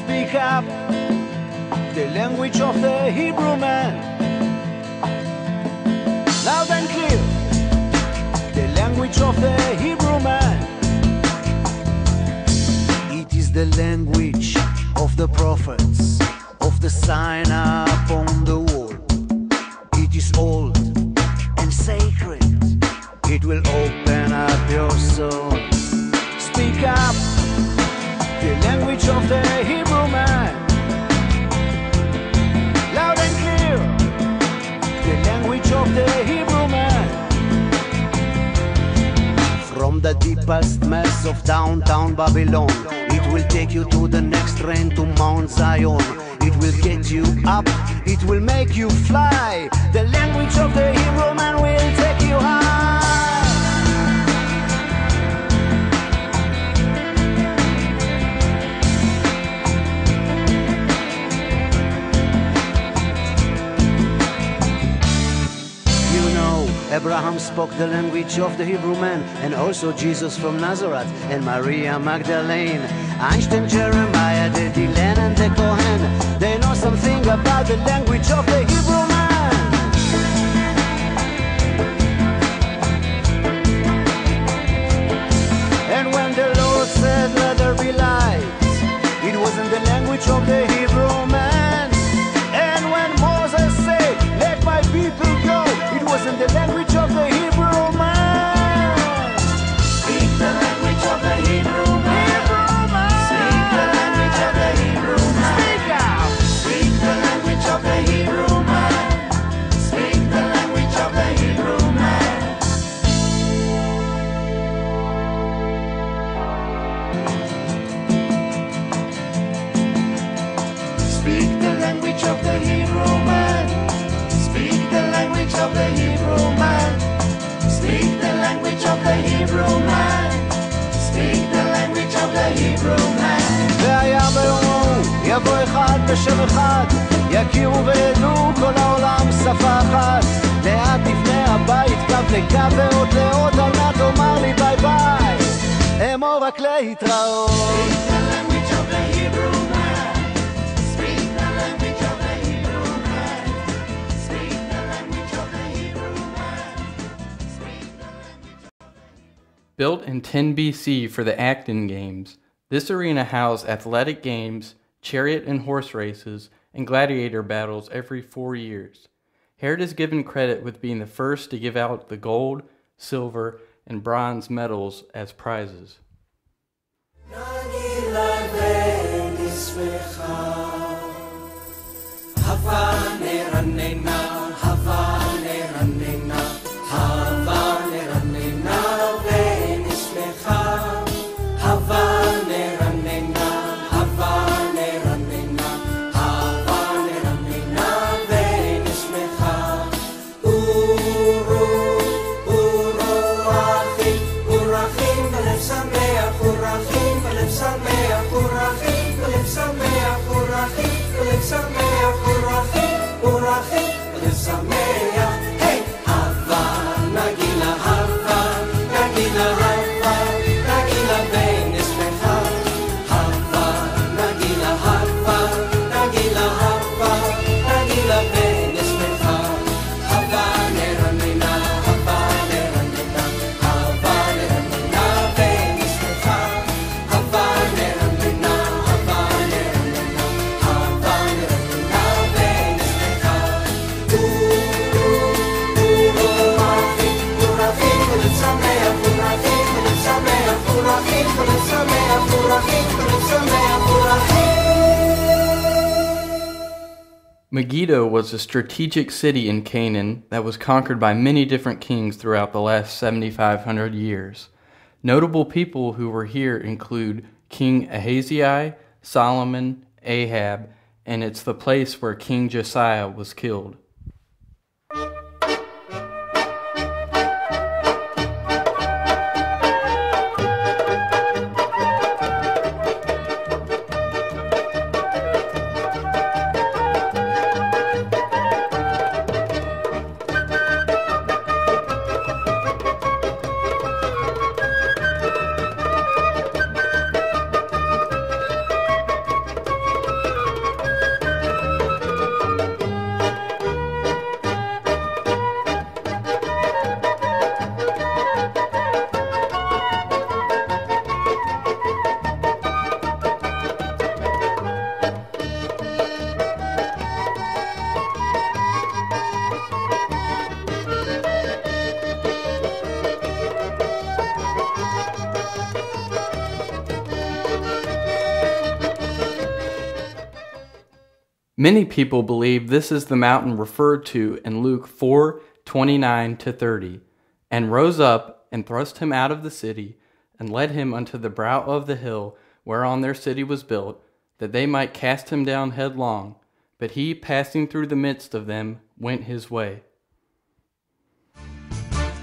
Speak up the language of the Hebrew man. Loud and clear, the language of the Hebrew man. It is the language of the prophets, of the sign up on the wall. It is old and sacred. It will open up your soul. Speak up the language of the Hebrew man. Loud and clear, the language of the Hebrew man. From the deepest mess of downtown Babylon, it will take you to the next train to Mount Zion. It will get you up, it will make you fly. The language of the Hebrew man will take you high. Abraham spoke the language of the Hebrew man, and also Jesus from Nazareth and Maria Magdalene. Einstein, Jeremiah, the Dylan and the Cohen, they know something about the language of the Hebrew man. And when the Lord said, let there be light, it wasn't the language of the Hebrew man. And when Moses said, let my people go, it wasn't the language of the Hebrew man. Speak the language of the Hebrew man. Speak the language of the Hebrew man. Speak out. Speak the language of the Hebrew man. Speak the language of the Hebrew man. Speak the language of the Hebrew man. Speak the language of the Hebrew man. Speak the language of the Hebrew man. Speak the language of the Hebrew man. והיה ביומו יבוא אחד בשם אחד, יכירו וידעו כל העולם שפה אחת. לאט נבנה הבית קו לקו ועוד לעוד, על נא תאמר לי ביי ביי, אמור רק להתראות. Speak the language of the Hebrew man. Speak the language of the Hebrew man. Speak the language of the Hebrew man. Speak the language of the... Built in 10 BC for the Acton Games, this arena housed athletic games, chariot and horse races, and gladiator battles every 4 years. Herod is given credit with being the first to give out the gold, silver, and bronze medals as prizes. Megiddo was a strategic city in Canaan that was conquered by many different kings throughout the last 7,500 years. Notable people who were here include King Ahaziah, Solomon, Ahab, and it's the place where King Josiah was killed. Many people believe this is the mountain referred to in Luke 4:29-30, and rose up and thrust him out of the city, and led him unto the brow of the hill whereon their city was built, that they might cast him down headlong. But he, passing through the midst of them, went his way.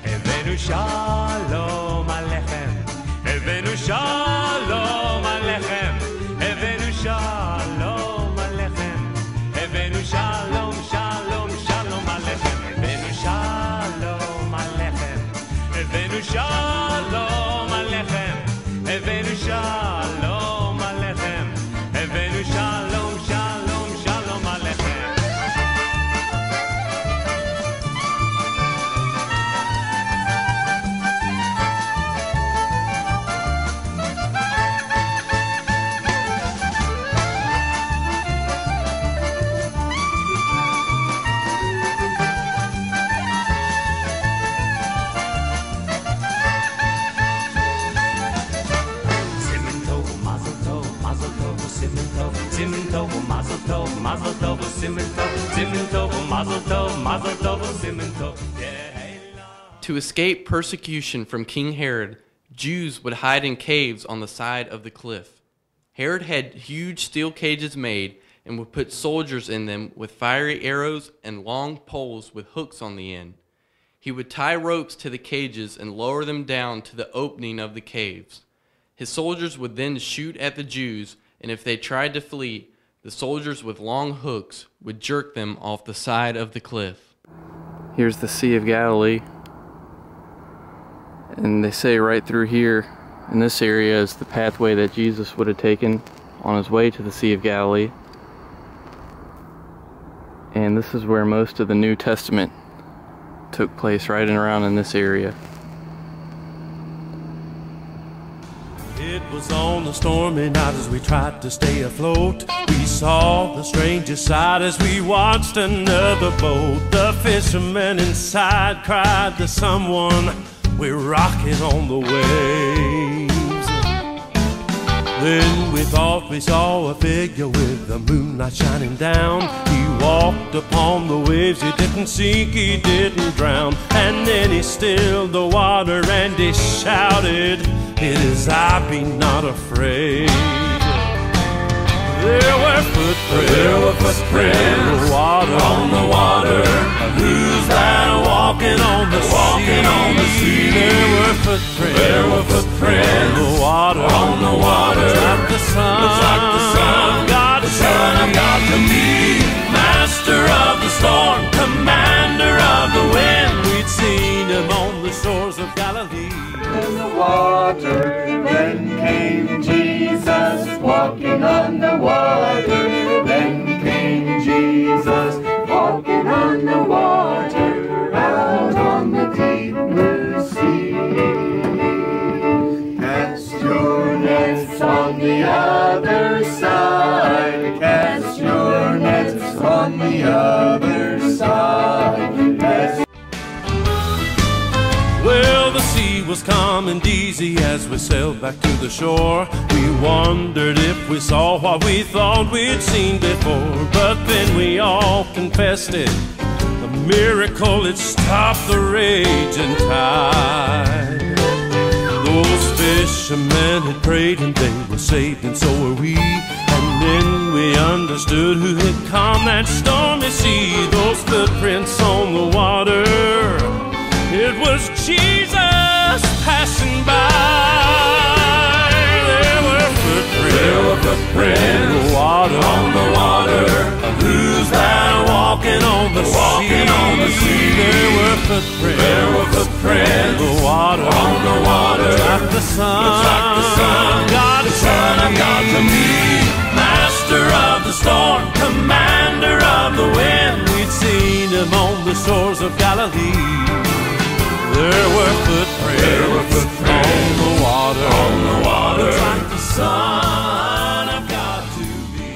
Evenu shalom alechem, Evenu shalom alechem, Evenu shalom alechem, Evenu shalom, shalom, shalom alechem, Evenu shalom alechem, Evenu shalom alechem, Evenu shalom alechem, Evenu shalom, shalom, shalom alechem. Simen tov, mazel tov, mazel tov, simen tov, simen tov, mazel tov, mazel tov, simen tov. To escape persecution from King Herod, Jews would hide in caves on the side of the cliff. Herod had huge steel cages made and would put soldiers in them with fiery arrows and long poles with hooks on the end. He would tie ropes to the cages and lower them down to the opening of the caves. His soldiers would then shoot at the Jews, and if they tried to flee, the soldiers with long hooks would jerk them off the side of the cliff. Here's the Sea of Galilee. And they say right through here, in this area, is the pathway that Jesus would have taken on his way to the Sea of Galilee. And this is where most of the New Testament took place, right and around in this area. It was on a stormy night as we tried to stay afloat. We saw the strangest sight as we watched another boat. The fishermen inside cried to someone, "We're rocking on the waves." Then we thought we saw a figure with the moonlight shining down. He walked upon the waves, he didn't sink, he didn't drown. And then he stilled the water and he shouted, "It is I, be not afraid." There were footprints on the water. Who's that walking on the sea? There were footprints on the water. Looks like the Son of God to me. Master of the storm, commander of the wind. We'd seen him on the shores of Galilee. In the water, then came Jesus, walking on the water. Then came Jesus, walking on the water, out on the deep blue sea. Cast your nets on the other side, cast your nets on the other side. Well, the sea was calm and easy as we sailed back to the shore. We wondered if we saw what we thought we'd seen before. But then we all confessed it, a miracle, it stopped the raging tide. Those fishermen had prayed and they were saved, and so were we. And then we understood who had calmed that stormy sea. Those footprints on the water, it was Jesus passing by. There were footprints on the water. Who's that walking on the sea? There were footprints on the water. Like the Son of God to me. Master of the storm, commander of the wind. We'd seen him on the shores of Galilee. There were footprints on the water. Like the Son of God to me.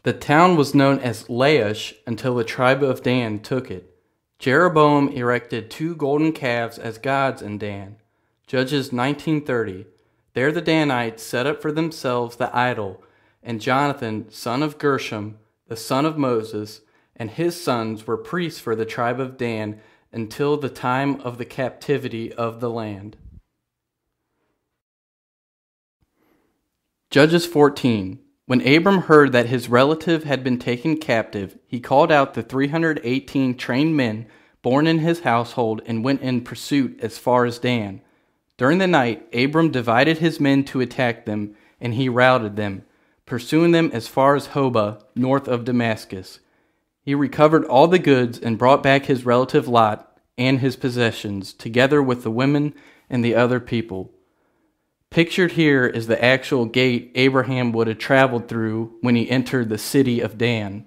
The town was known as Laish until the tribe of Dan took it. Jeroboam erected 2 golden calves as gods in Dan. Judges 19:30. There the Danites set up for themselves the idol, and Jonathan, son of Gershom, the son of Moses, and his sons were priests for the tribe of Dan until the time of the captivity of the land. Judges 14. When Abram heard that his relative had been taken captive, he called out the 318 trained men born in his household and went in pursuit as far as Dan. During the night, Abram divided his men to attack them, and he routed them, pursuing them as far as Hobah, north of Damascus. He recovered all the goods and brought back his relative Lot and his possessions, together with the women and the other people. Pictured here is the actual gate Abraham would have traveled through when he entered the city of Dan.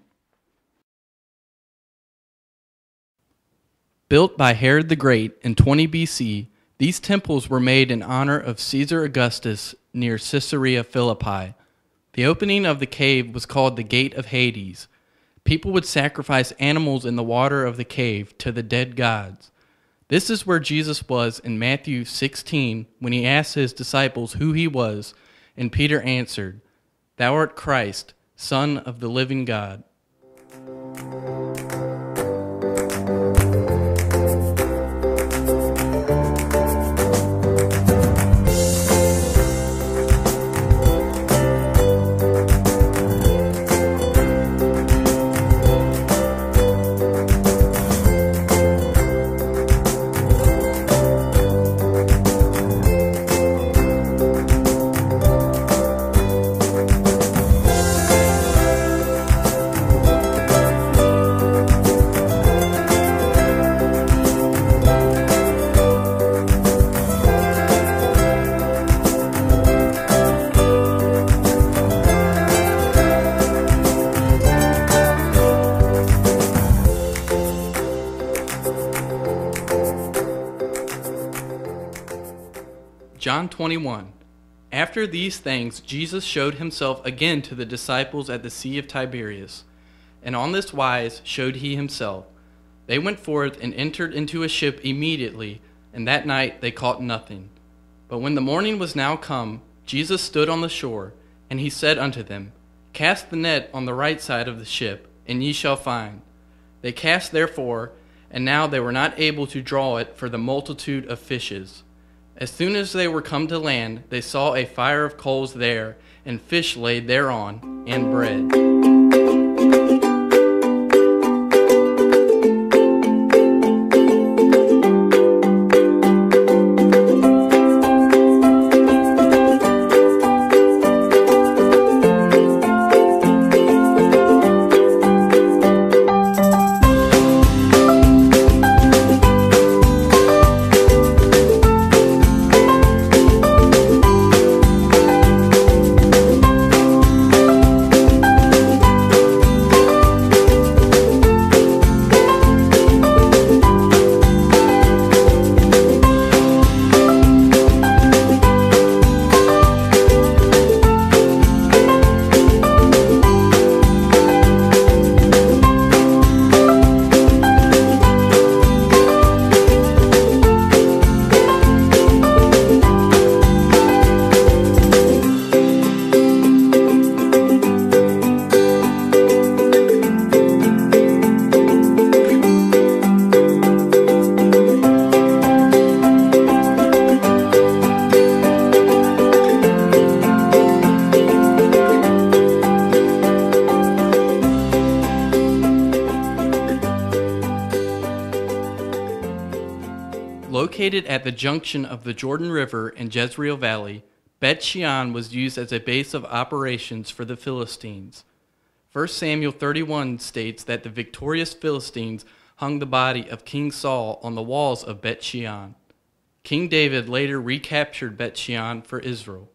Built by Herod the Great in 20 BC, these temples were made in honor of Caesar Augustus near Caesarea Philippi. The opening of the cave was called the Gate of Hades. People would sacrifice animals in the water of the cave to the dead gods. This is where Jesus was in Matthew 16 when he asked his disciples who he was, and Peter answered, "Thou art Christ, Son of the living God." John 21. After these things, Jesus showed himself again to the disciples at the Sea of Tiberias, and on this wise showed he himself. They went forth and entered into a ship immediately, and that night they caught nothing. But when the morning was now come, Jesus stood on the shore, and he said unto them, Cast the net on the right side of the ship, and ye shall find. They cast therefore, and now they were not able to draw it for the multitude of fishes. As soon as they were come to land, they saw a fire of coals there, and fish laid thereon, and bread. Located at the junction of the Jordan River and Jezreel Valley, Bet Shean was used as a base of operations for the Philistines. 1 Samuel 31 states that the victorious Philistines hung the body of King Saul on the walls of Bet Shean. King David later recaptured Bet Shean for Israel.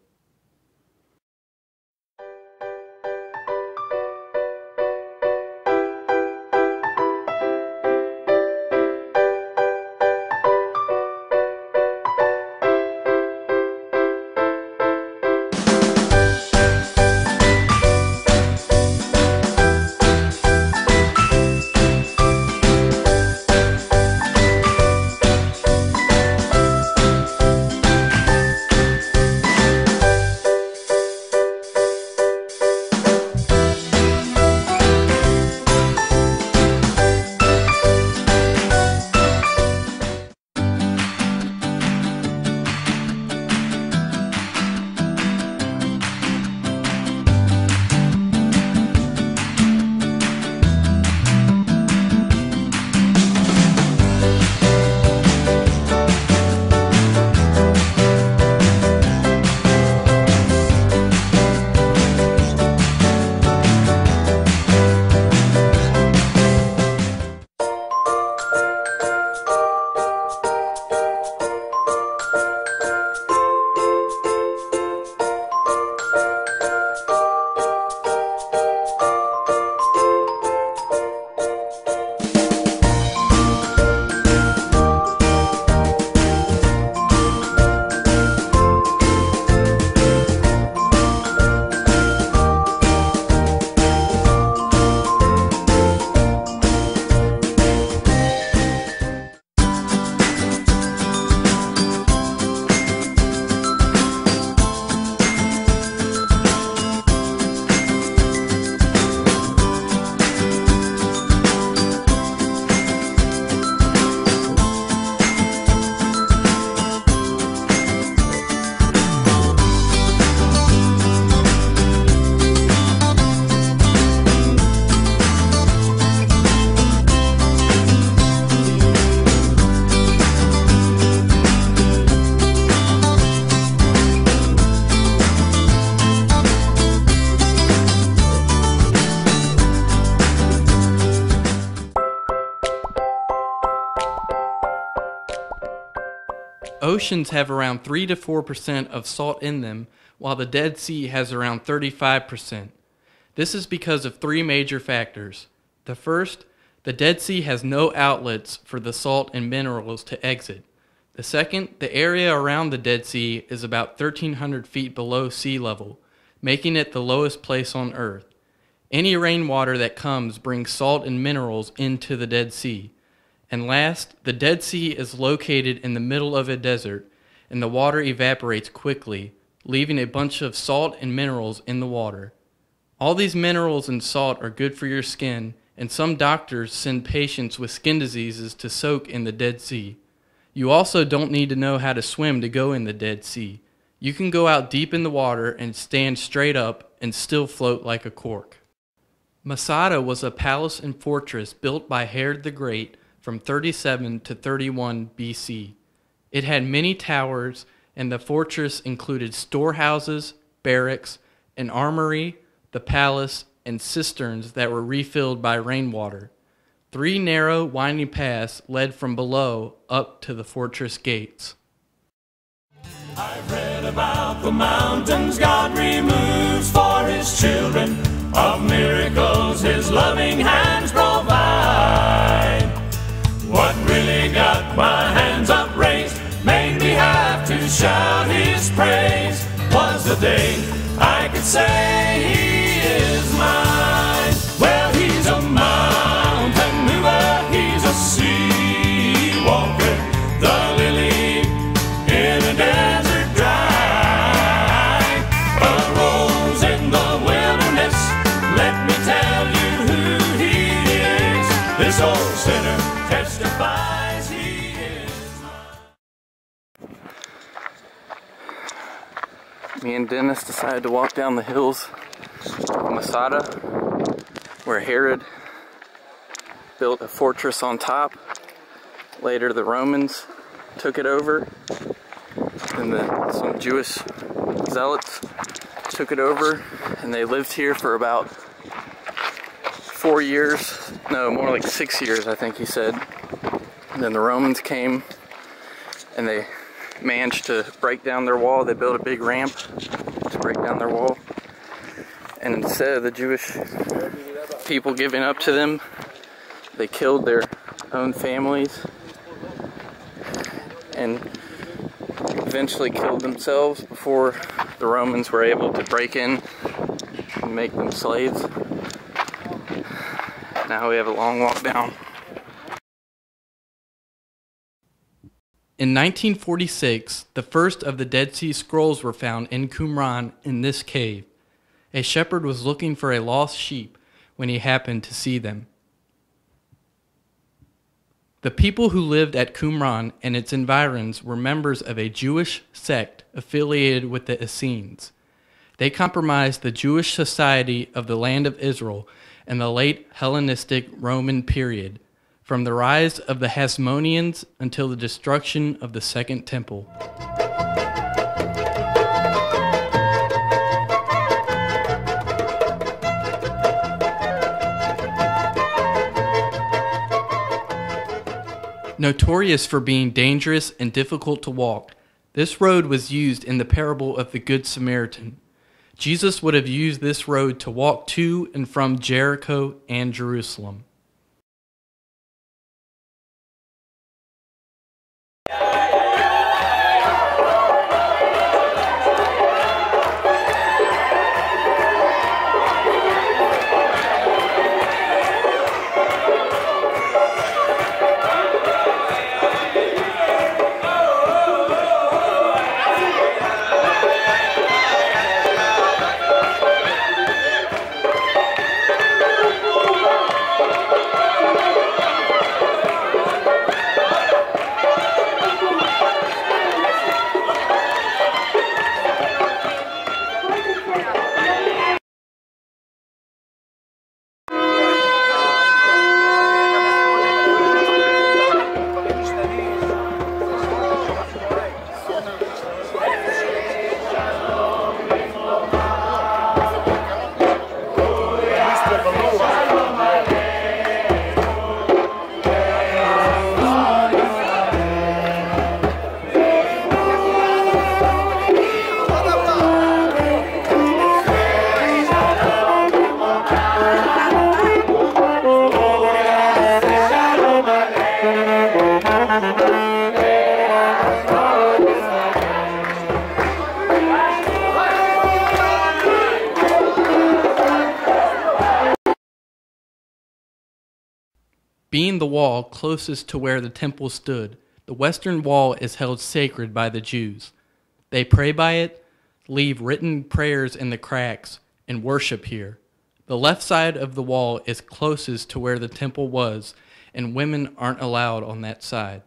oceans have around 3 to 4% of salt in them, while the Dead Sea has around 35%. This is because of three major factors. The first, the Dead Sea has no outlets for the salt and minerals to exit. The second, the area around the Dead Sea is about 1,300 feet below sea level, making it the lowest place on Earth. Any rainwater that comes brings salt and minerals into the Dead Sea. And last, the Dead Sea is located in the middle of a desert, and the water evaporates quickly, leaving a bunch of salt and minerals in the water. All these minerals and salt are good for your skin, and some doctors send patients with skin diseases to soak in the Dead Sea. You also don't need to know how to swim to go in the Dead Sea. You can go out deep in the water and stand straight up and still float like a cork. Masada was a palace and fortress built by Herod the Great from 37 to 31 BC. It had many towers, and the fortress included storehouses, barracks, an armory, the palace, and cisterns that were refilled by rainwater. 3 narrow, winding paths led from below up to the fortress gates. I've read about the mountains God removes for his children, of miracles his loving hands provide. What really got my hands upraised, made me have to shout his praise, was the day I could say he is mine. Well, he's a mountain mover, he's a sea walker, the lily in a desert dry, a rose in the wilderness. Let me tell you who he is. This old sinner testifies he is mine. Me and Dennis decided to walk down the hills of Masada, where Herod built a fortress on top. Later the Romans took it over, and some Jewish zealots took it over, and they lived here for about 4 years, no, more like 6 years, I think he said. And then the Romans came, and they managed to break down their wall. They built a big ramp to break down their wall. And instead of the Jewish people giving up to them, they killed their own families and eventually killed themselves before the Romans were able to break in and make them slaves. Now we have a long walk down. In 1946, the first of the Dead Sea Scrolls were found in Qumran in this cave. A shepherd was looking for a lost sheep when he happened to see them. The people who lived at Qumran and its environs were members of a Jewish sect affiliated with the Essenes. They comprised the Jewish society of the land of Israel in the late Hellenistic Roman period, from the rise of the Hasmoneans until the destruction of the Second Temple. Notorious for being dangerous and difficult to walk, this road was used in the parable of the Good Samaritan. Jesus would have used this road to walk to and from Jericho and Jerusalem. Being the wall closest to where the temple stood, the western wall is held sacred by the Jews. They pray by it, leave written prayers in the cracks, and worship here. The left side of the wall is closest to where the temple was, and women aren't allowed on that side.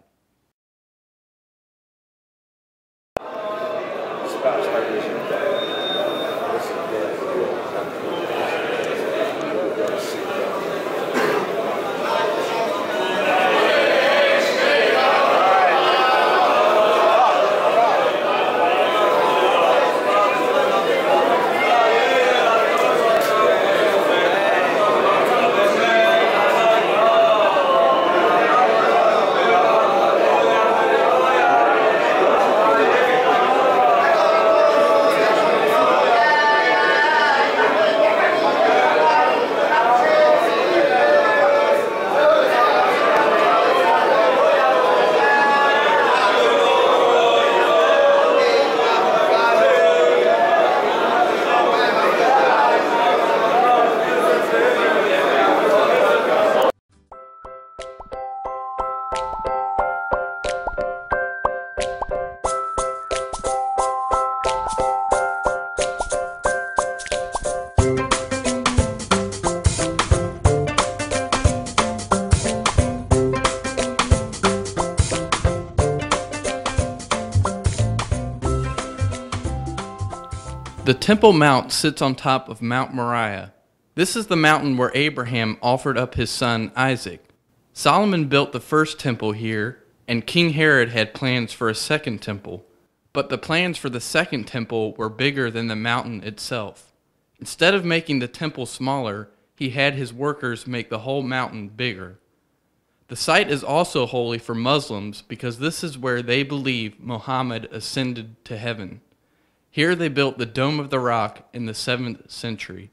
The Temple Mount sits on top of Mount Moriah. This is the mountain where Abraham offered up his son Isaac. Solomon built the first temple here, and King Herod had plans for a second temple. But the plans for the second temple were bigger than the mountain itself. Instead of making the temple smaller, he had his workers make the whole mountain bigger. The site is also holy for Muslims because this is where they believe Muhammad ascended to heaven. Here they built the Dome of the Rock in the 7th century.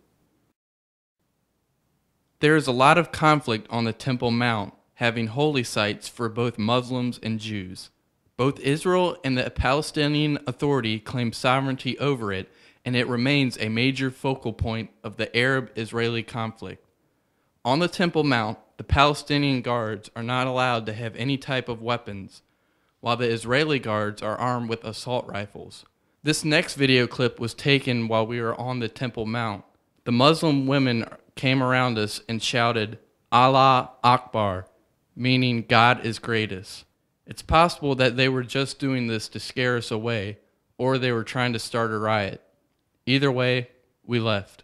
There is a lot of conflict on the Temple Mount, having holy sites for both Muslims and Jews. Both Israel and the Palestinian Authority claim sovereignty over it, and it remains a major focal point of the Arab-Israeli conflict. On the Temple Mount, the Palestinian guards are not allowed to have any type of weapons, while the Israeli guards are armed with assault rifles. This next video clip was taken while we were on the Temple Mount. The Muslim women came around us and shouted, "Allah Akbar," meaning God is greatest. It's possible that they were just doing this to scare us away, or they were trying to start a riot. Either way, we left.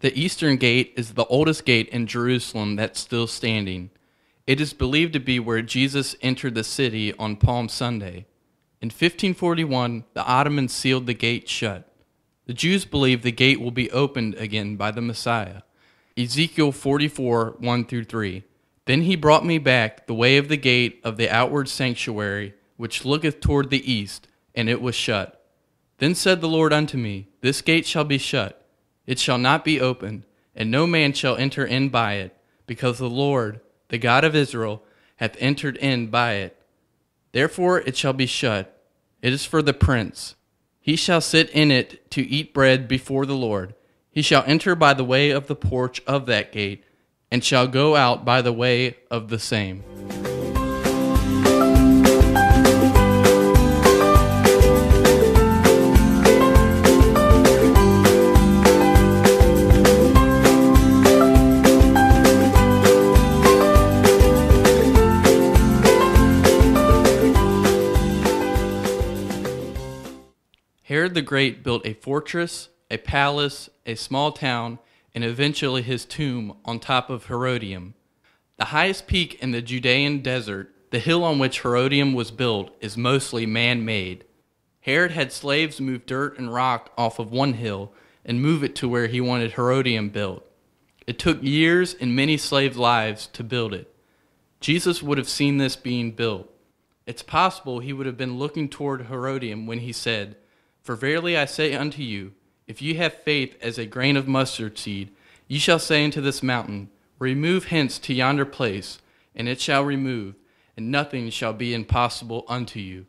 The Eastern Gate is the oldest gate in Jerusalem that's still standing. It is believed to be where Jesus entered the city on Palm Sunday. In 1541, the Ottomans sealed the gate shut. The Jews believe the gate will be opened again by the Messiah. Ezekiel 44, 1-3. Then he brought me back the way of the gate of the outward sanctuary, which looketh toward the east, and it was shut. Then said the Lord unto me, This gate shall be shut. It shall not be opened, and no man shall enter in by it, because the Lord, the God of Israel, hath entered in by it. Therefore it shall be shut. It is for the prince. He shall sit in it to eat bread before the Lord. He shall enter by the way of the porch of that gate, and shall go out by the way of the same. Herod the Great built a fortress, a palace, a small town, and eventually his tomb on top of Herodium. The highest peak in the Judean desert, the hill on which Herodium was built, is mostly man-made. Herod had slaves move dirt and rock off of one hill and move it to where he wanted Herodium built. It took years and many slave lives to build it. Jesus would have seen this being built. It's possible he would have been looking toward Herodium when he said, "For verily I say unto you, if you have faith as a grain of mustard seed, ye shall say unto this mountain, Remove hence to yonder place, and it shall remove, and nothing shall be impossible unto you."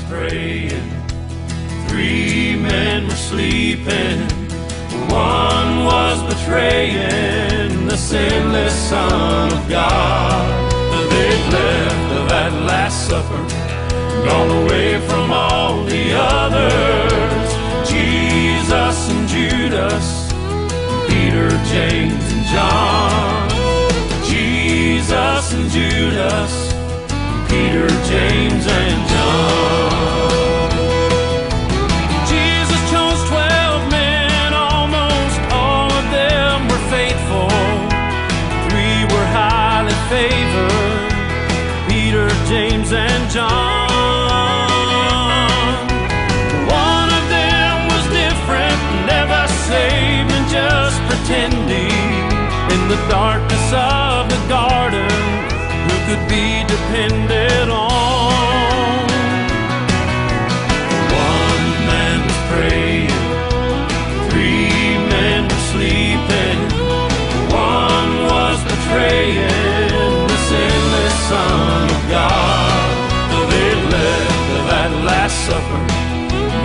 praying. 3 men were sleeping. 1 was betraying the sinless Son of God. They'd left that Last Supper, gone away from all the others. Jesus and Judas, Peter, James, and John. Jesus and Judas, Peter, James, and John. Jesus chose 12 men, almost all of them were faithful. 3 were highly favored, Peter, James, and John. One of them was different, never saved and just pretending. In the darkness of the garden, who could be depended on? 1 man was praying, 3 men were sleeping. 1 was betraying the sinless Son of God. They left that Last Supper,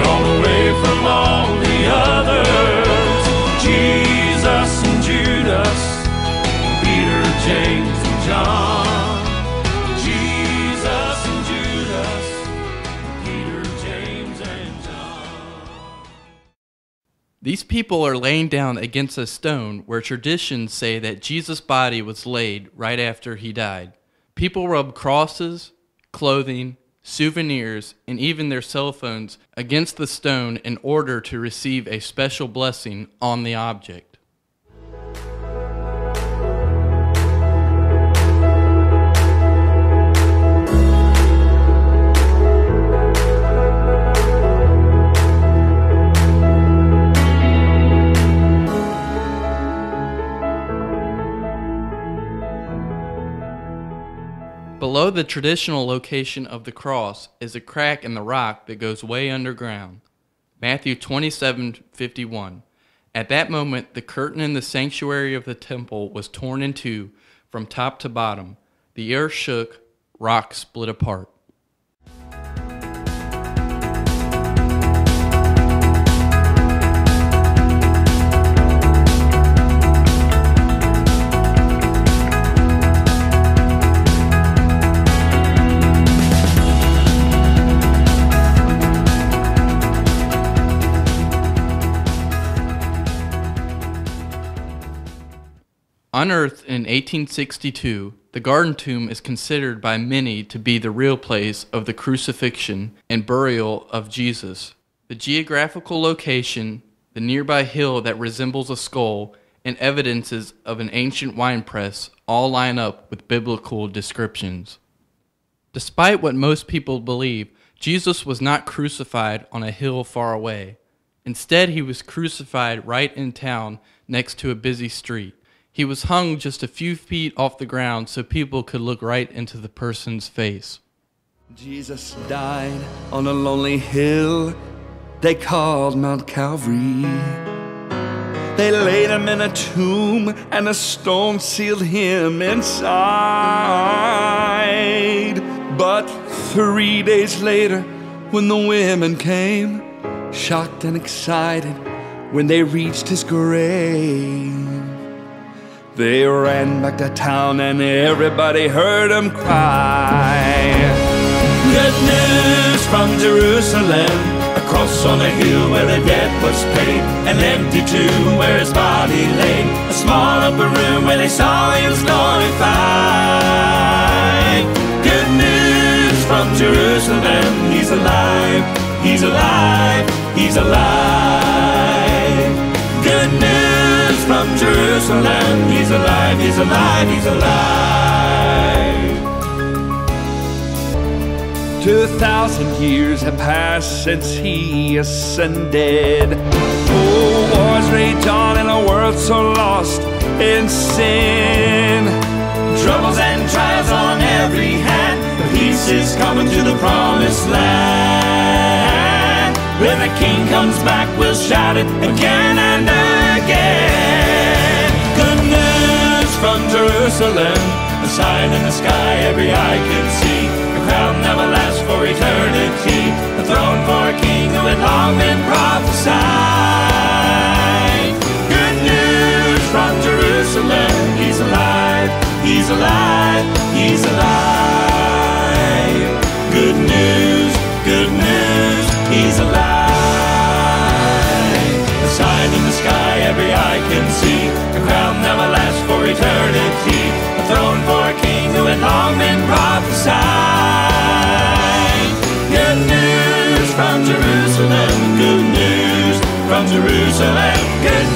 gone away from all the others. Jesus and Judas, Peter, James, and John. Jesus and Judas, Peter, James, and John. These people are laying down against a stone where traditions say that Jesus' body was laid right after he died. People rub crosses, clothing, souvenirs, and even their cell phones against the stone in order to receive a special blessing on the object. Below the traditional location of the cross is a crack in the rock that goes way underground. Matthew 27:51. At that moment, the curtain in the sanctuary of the temple was torn in two from top to bottom. The earth shook, rocks split apart. Unearthed in 1862, the Garden Tomb is considered by many to be the real place of the crucifixion and burial of Jesus. The geographical location, the nearby hill that resembles a skull, and evidences of an ancient wine press all line up with biblical descriptions. Despite what most people believe, Jesus was not crucified on a hill far away. Instead, he was crucified right in town next to a busy street. He was hung just a few feet off the ground so people could look right into the person's face. Jesus died on a lonely hill they called Mount Calvary. They laid him in a tomb and a stone sealed him inside. But 3 days later, when the women came, shocked and excited, when they reached his grave, they ran back to town and everybody heard them cry. Good news from Jerusalem, a cross on a hill where the debt was paid, an empty tomb where his body lay, a small upper room where they saw he was glorified. Good news from Jerusalem, he's alive, he's alive, he's alive. Good news from Jerusalem, he's alive, he's alive, he's alive. 2,000 years have passed since he ascended. Oh, wars rage on in a world so lost in sin. Troubles and trials on every hand, but peace is coming to the promised land. When the King comes back, we'll shout it again and again. Good news from Jerusalem, a sign in the sky every eye can see. A crown that will last for eternity, a throne for a king who had long been prophesied. Good news from Jerusalem, he's alive, he's alive, he's alive. Good news, he's alive. A sign in the sky every eye can see, a crown that will last for eternity, a throne for a king who had long been prophesied. Good news from Jerusalem, good news from Jerusalem, good